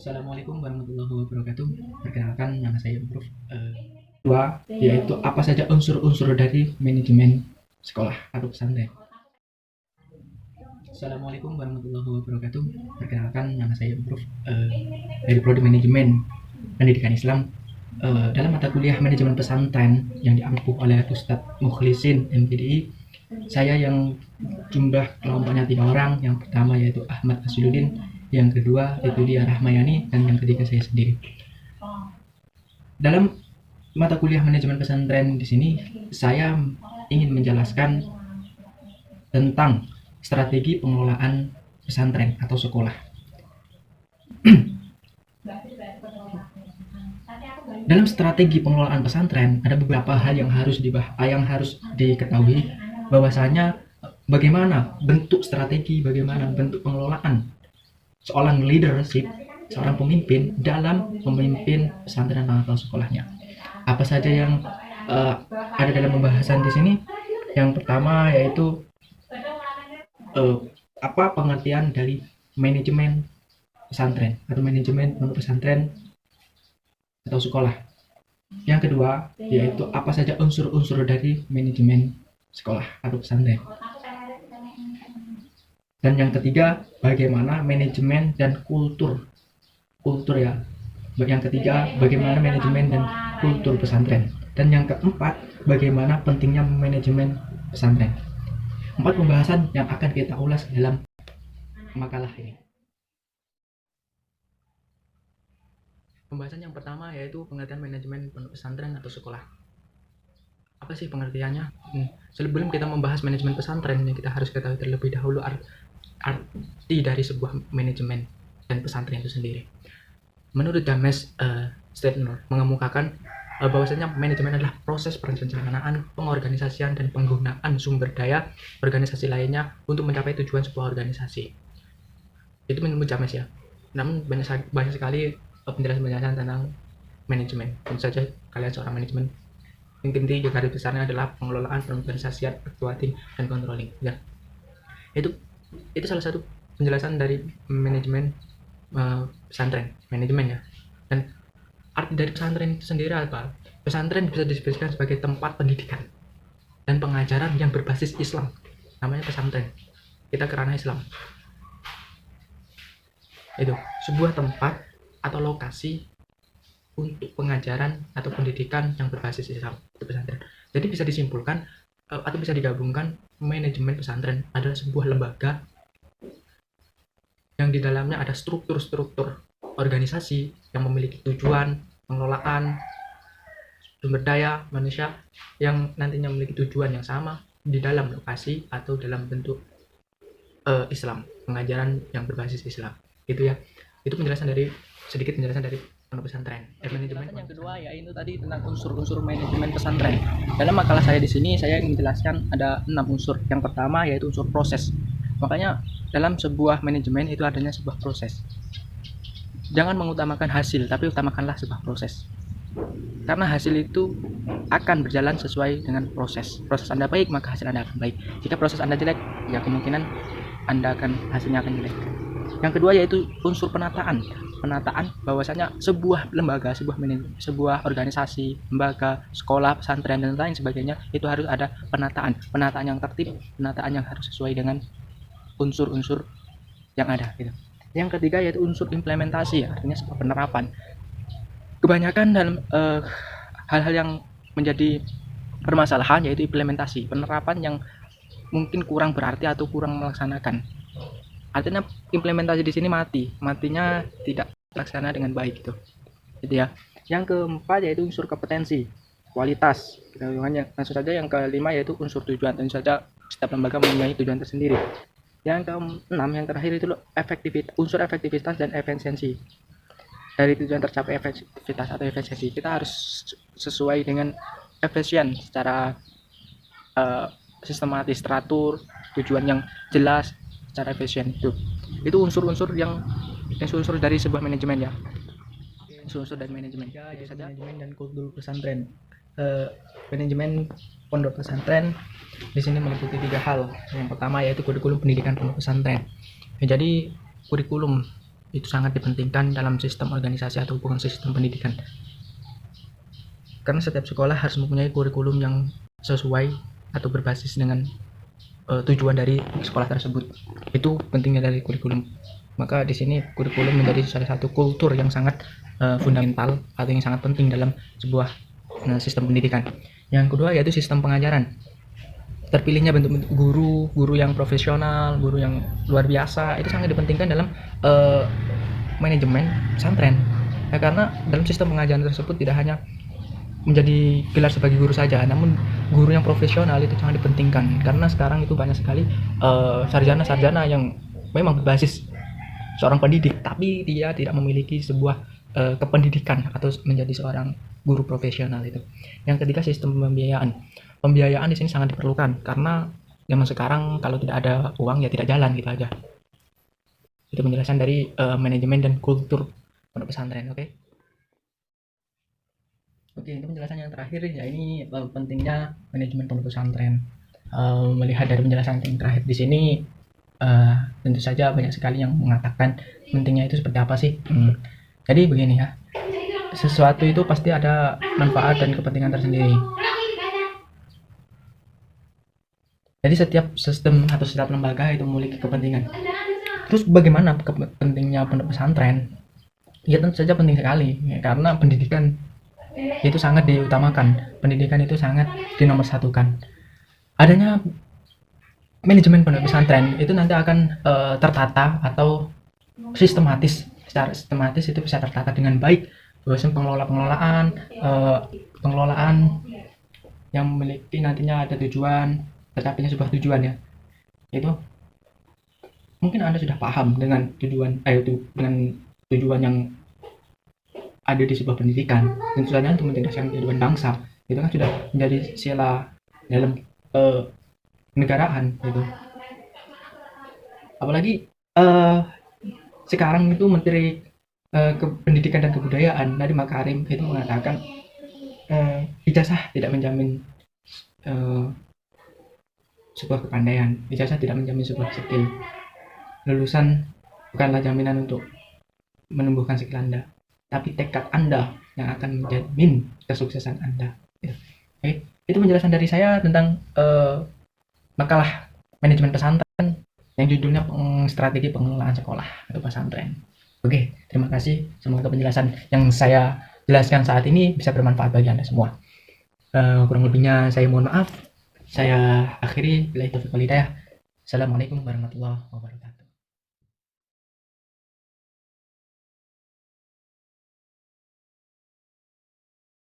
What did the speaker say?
Assalamualaikum warahmatullahi wabarakatuh. Perkenalkan, nama saya Improve. Dua, yaitu apa saja unsur-unsur dari manajemen sekolah atau pesantren. Assalamualaikum warahmatullahi wabarakatuh. Perkenalkan, nama saya Improve dari Prodi Manajemen Pendidikan Islam. Dalam mata kuliah manajemen pesantren yang diampu oleh Ustadz Mukhlisin MPDI, saya yang jumlah kelompoknya 3 orang. Yang pertama yaitu Ahmad Asyuluddin, yang kedua itu dia Rahmayani, dan yang ketiga saya sendiri. Dalam mata kuliah manajemen pesantren di sini, saya ingin menjelaskan tentang strategi pengelolaan pesantren atau sekolah. Dalam strategi pengelolaan pesantren ada beberapa hal yang harus diketahui, bahwasanya bagaimana bentuk strategi, bagaimana bentuk pengelolaan seorang leadership, seorang pemimpin dalam memimpin pesantren atau sekolahnya. Apa saja yang ada dalam pembahasan di sini? Yang pertama yaitu apa pengertian dari manajemen pesantren atau manajemen pondok pesantren atau sekolah. Yang kedua yaitu apa saja unsur-unsur dari manajemen sekolah atau pesantren. Dan yang ketiga, bagaimana manajemen dan kultur ya. Yang ketiga, bagaimana manajemen dan kultur pesantren. Dan yang keempat, bagaimana pentingnya manajemen pesantren. 4 pembahasan yang akan kita ulas dalam makalah ini. Pembahasan yang pertama yaitu pengertian manajemen pondok pesantren atau sekolah. Apa sih pengertiannya? Sebelum kita membahas manajemen pesantren, kita harus ketahui terlebih dahulu arti dari sebuah manajemen dan pesantren itu sendiri. Menurut James Stettner mengemukakan bahwasanya manajemen adalah proses perencanaan, pengorganisasian, dan penggunaan sumber daya organisasi lainnya untuk mencapai tujuan sebuah organisasi. Itu menurut James ya. Namun banyak sekali penjelasan tentang manajemen. Tentu saja kalian seorang manajemen, inti garis besarnya adalah pengelolaan, pengorganisasian, actuating, dan controlling. Ya. Itu salah satu penjelasan dari manajemen pesantren, manajemen ya. Dan arti dari pesantren itu sendiri apa? Pesantren bisa didefinisikan sebagai tempat pendidikan dan pengajaran yang berbasis Islam. Namanya pesantren. Kita kerana Islam. Itu sebuah tempat atau lokasi untuk pengajaran atau pendidikan yang berbasis Islam, itu pesantren. Jadi bisa disimpulkan atau bisa digabungkan, manajemen pesantren adalah sebuah lembaga yang di dalamnya ada struktur-struktur organisasi yang memiliki tujuan, pengelolaan, sumber daya manusia yang nantinya memiliki tujuan yang sama di dalam lokasi atau dalam bentuk Islam, pengajaran yang berbasis Islam. Itu ya. Itu sedikit penjelasan dari pondok pesantren. Manajemen yang kedua yaitu tadi tentang unsur-unsur manajemen pesantren. Dalam makalah saya di sini saya ingin menjelaskan ada 6 unsur. Yang pertama yaitu unsur proses. Makanya dalam sebuah manajemen itu adanya sebuah proses. Jangan mengutamakan hasil, tapi utamakanlah sebuah proses. Karena hasil itu akan berjalan sesuai dengan proses. Proses Anda baik, maka hasil Anda akan baik. Jika proses Anda jelek, ya kemungkinan hasilnya akan jelek. Yang kedua yaitu unsur penataan bahwasanya sebuah lembaga, sebuah organisasi, lembaga, sekolah, pesantren, dan lain sebagainya itu harus ada penataan yang tertib, penataan yang harus sesuai dengan unsur-unsur yang ada gitu. Yang ketiga yaitu unsur implementasi, artinya sebuah penerapan. Kebanyakan dalam hal-hal yang menjadi permasalahan yaitu implementasi, penerapan yang mungkin kurang berarti atau kurang melaksanakan. Artinya implementasi di sini matinya tidak terlaksana dengan baik gitu ya. Yang keempat yaitu unsur kompetensi, kualitas, langsung saja. Yang kelima yaitu unsur tujuan. Tentu saja setiap lembaga mempunyai tujuan tersendiri. Yang keenam, yang terakhir itu unsur efektivitas dan efisiensi. Dari tujuan tercapai efektivitas atau efisiensi, kita harus sesuai dengan efisien secara sistematis, teratur, tujuan yang jelas, secara efisien. Itu unsur-unsur dari sebuah manajemen ya. Unsur dari manajemen ya, itu saja. Manajemen dan kultur pesantren. Manajemen pondok pesantren di sini meliputi 3 hal. Yang pertama yaitu kurikulum pendidikan pondok pesantren. Jadi kurikulum itu sangat dipentingkan dalam sistem organisasi atau hubungan sistem pendidikan. Karena setiap sekolah harus mempunyai kurikulum yang sesuai atau berbasis dengan tujuan dari sekolah tersebut. Itu pentingnya dari kurikulum. Maka di sini kurikulum menjadi salah satu kultur yang sangat fundamental atau yang sangat penting dalam sebuah sistem pendidikan. Yang kedua yaitu sistem pengajaran. Terpilihnya bentuk-bentuk guru yang profesional, guru yang luar biasa, itu sangat dipentingkan dalam manajemen pesantren. Ya, karena dalam sistem pengajaran tersebut tidak hanya menjadi gelar sebagai guru saja, namun guru yang profesional itu sangat dipentingkan. Karena sekarang itu banyak sekali sarjana-sarjana yang memang berbasis seorang pendidik, tapi dia tidak memiliki sebuah kependidikan atau menjadi seorang guru profesional itu. Yang ketiga sistem pembiayaan. Pembiayaan di sini sangat diperlukan karena zaman sekarang kalau tidak ada uang ya tidak jalan gitu aja. Itu penjelasan dari manajemen dan kultur pondok pesantren. Oke, itu penjelasan yang terakhir ya, ini pentingnya manajemen pondok pesantren. Melihat dari penjelasan yang terakhir di sini, tentu saja banyak sekali yang mengatakan pentingnya itu seperti apa sih. Jadi begini ya, sesuatu itu pasti ada manfaat dan kepentingan tersendiri. Jadi setiap sistem atau setiap lembaga itu memiliki kepentingan. Terus bagaimana pentingnya pondok pesantren? Ya tentu saja penting sekali ya, karena pendidikan itu sangat diutamakan, pendidikan itu sangat dinomorsatukan. Adanya manajemen pondok pesantren itu nanti akan tertata atau sistematis, secara sistematis itu bisa tertata dengan baik. Bahwasanya pengelolaan yang memiliki nantinya ada tujuan, tercapainya sebuah tujuan ya. Itu mungkin Anda sudah paham dengan tujuan yang ada di sebuah pendidikan, dan tujuannya untuk mencerdaskan kehidupan bangsa. Itu kan sudah menjadi sila dalam negaraan gitu. Apalagi sekarang itu Menteri Pendidikan dan Kebudayaan Nadiem Makarim itu mengatakan ijazah tidak menjamin sebuah kepandaian, ijazah tidak menjamin sebuah skill. Lulusan bukanlah jaminan untuk menumbuhkan skill Anda, tapi tekad Anda yang akan menjamin kesuksesan Anda. Ya. Oke, itu penjelasan dari saya tentang makalah manajemen pesantren yang judulnya strategi pengelolaan sekolah atau pesantren. Oke, terima kasih. Semoga penjelasan yang saya jelaskan saat ini bisa bermanfaat bagi Anda semua. Kurang lebihnya saya mohon maaf. Saya akhiri. Bila itu Assalamualaikum warahmatullahi wabarakatuh.